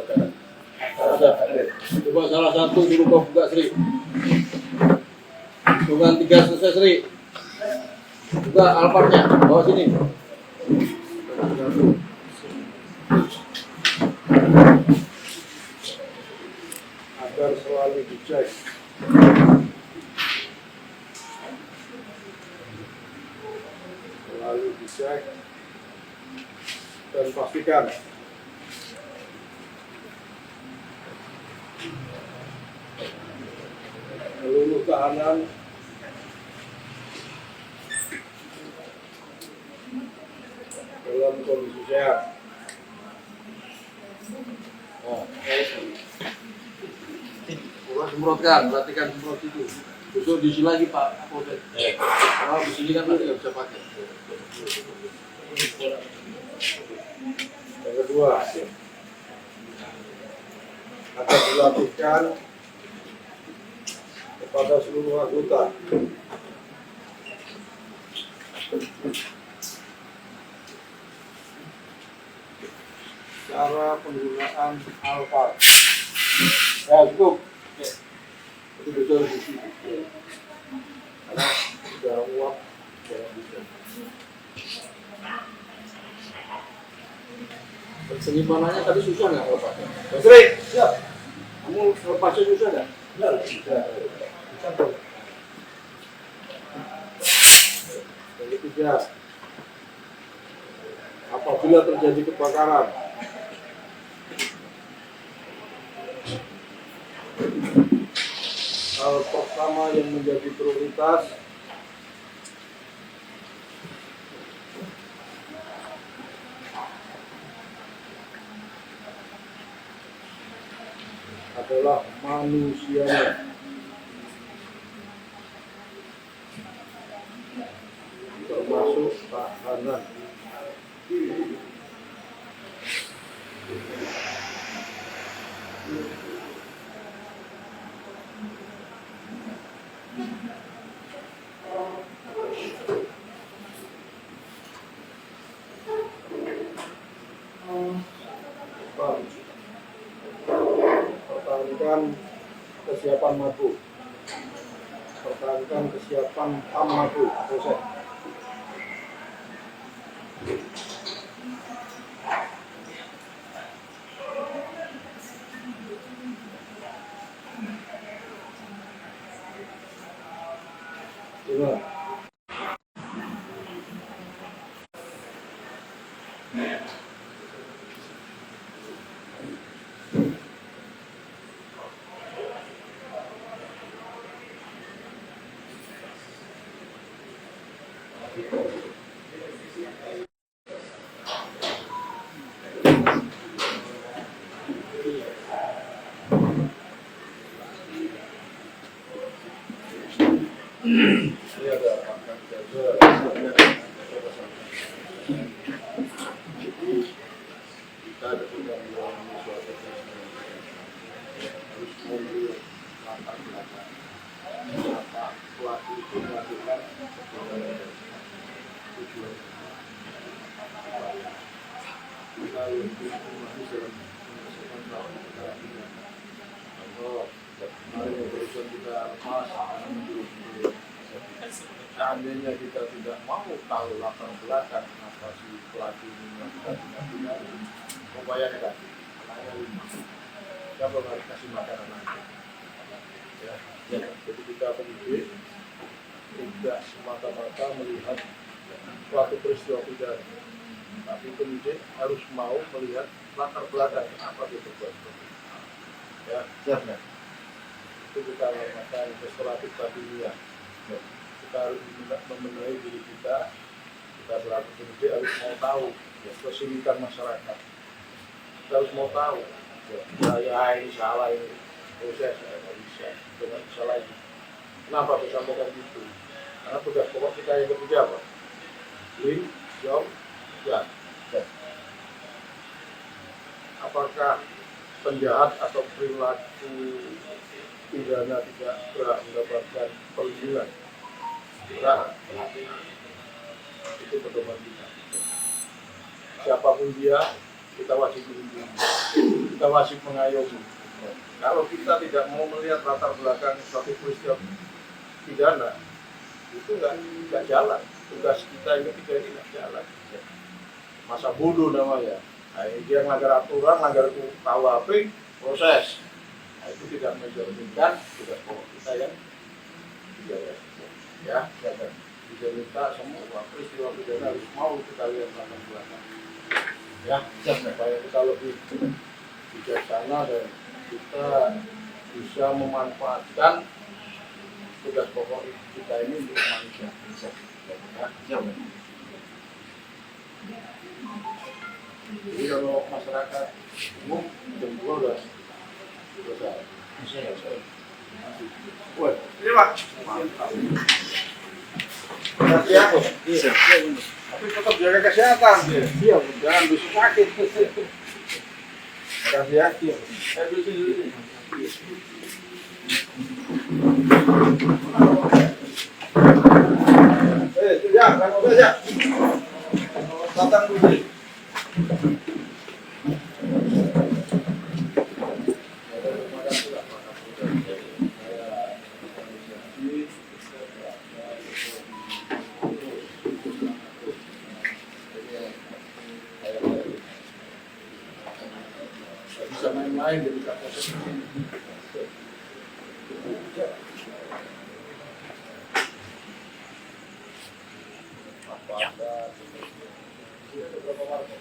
Ada. Coba salah satu dulu kau buka Sri. Hitungan 3 selesai Sri. Buka alparnya, bawa sini. Agar selalu dicek. Selalu dicek dan pastikan seluruh tahanan dalam kondisi sehat. Semprotkan, perhatikan semprot itu. Besok diisi lagi Pak Kapolsek. Kalau di sini kan nanti nggak bisa pakai. Yang kedua, akan dilakukan kepada seluruh anggota. Cara penggunaan alpar. Ya cukup. Itu betul di sini. Karena sudah uap, jangan bisa. Penyimpanannya tadi susah nggak lepasnya? Mas Rik, siap. Kamu lepasnya susah nggak? Tidak. Yang ketiga, apabila terjadi kebakaran, hal pertama yang menjadi prioritas adalah manusianya. Termasuk tahanan. Pertahankan kesiapan mabuk. Pertahankan kesiapan mabuk. Proses. Coba. Ini ada makan jaga. Kita ada tidak mengalami suatu harus memberi latar belakang apa pelaku itu melakukan tujuan kita lebih memahami dalam menyelesaikan perkara ini atau kemarin yang berusaha kita lepas seandainya kita tidak mau tahu latar belakang kenapa si pelaku ini melakukan tindak pidana, membayangkan anaknya 5, siapa harus kasih makan anaknya? Ya, jadi kita pendidik tidak semata-mata melihat suatu peristiwa pidana, tapi pendidik harus mau melihat latar belakang kenapa dia berbuat seperti itu. Ya, siap. Itu kita lakukan restoratif dunia. Kita harus memenuhi diri kita selaku pendidik harus mau tahu kesulitan masyarakat. Kita harus mau tahu ya ini salah, ini proses nggak bisa, dengan salah itu. Kenapa bisa sampaikan gitu? Karena tugas pokok kita yang ketiga apa? Link, job, dan. Apakah penjahat atau perilaku pidana tidak berhak mendapatkan perlindungan? Berhak. Itu pedoman kita. Siapapun dia, kita wajib melindungi. kita wajib mengayomi. Kalau kita tidak mau melihat latar belakang suatu peristiwa pidana, itu nggak jalan. Tugas kita ini nggak jalan. Masa bodoh namanya. Nah, dia melanggar aturan, melanggar KUHP, proses. Nah, itu tidak mencerminkan tugas pokok kita yang dijaga. Ya, kita minta semua peristiwa pidana harus mau kita lihat latar belakang. Ya, supaya kita lebih bijaksana dan kita bisa memanfaatkan tugas pokok kita ini untuk manusia. Ya. Jadi kalau masyarakat umum jam 2 udah selesai. Wah, ini Pak. Mantap. Ya. Tapi tetap jaga kesehatan. Iya, jangan bisa sakit. Makasih ya. Saya bersih dulu. Ya, kan udah ya. Datang dulu. Bisa main-main jadi kapolsek. Apa ada? Berapa warga?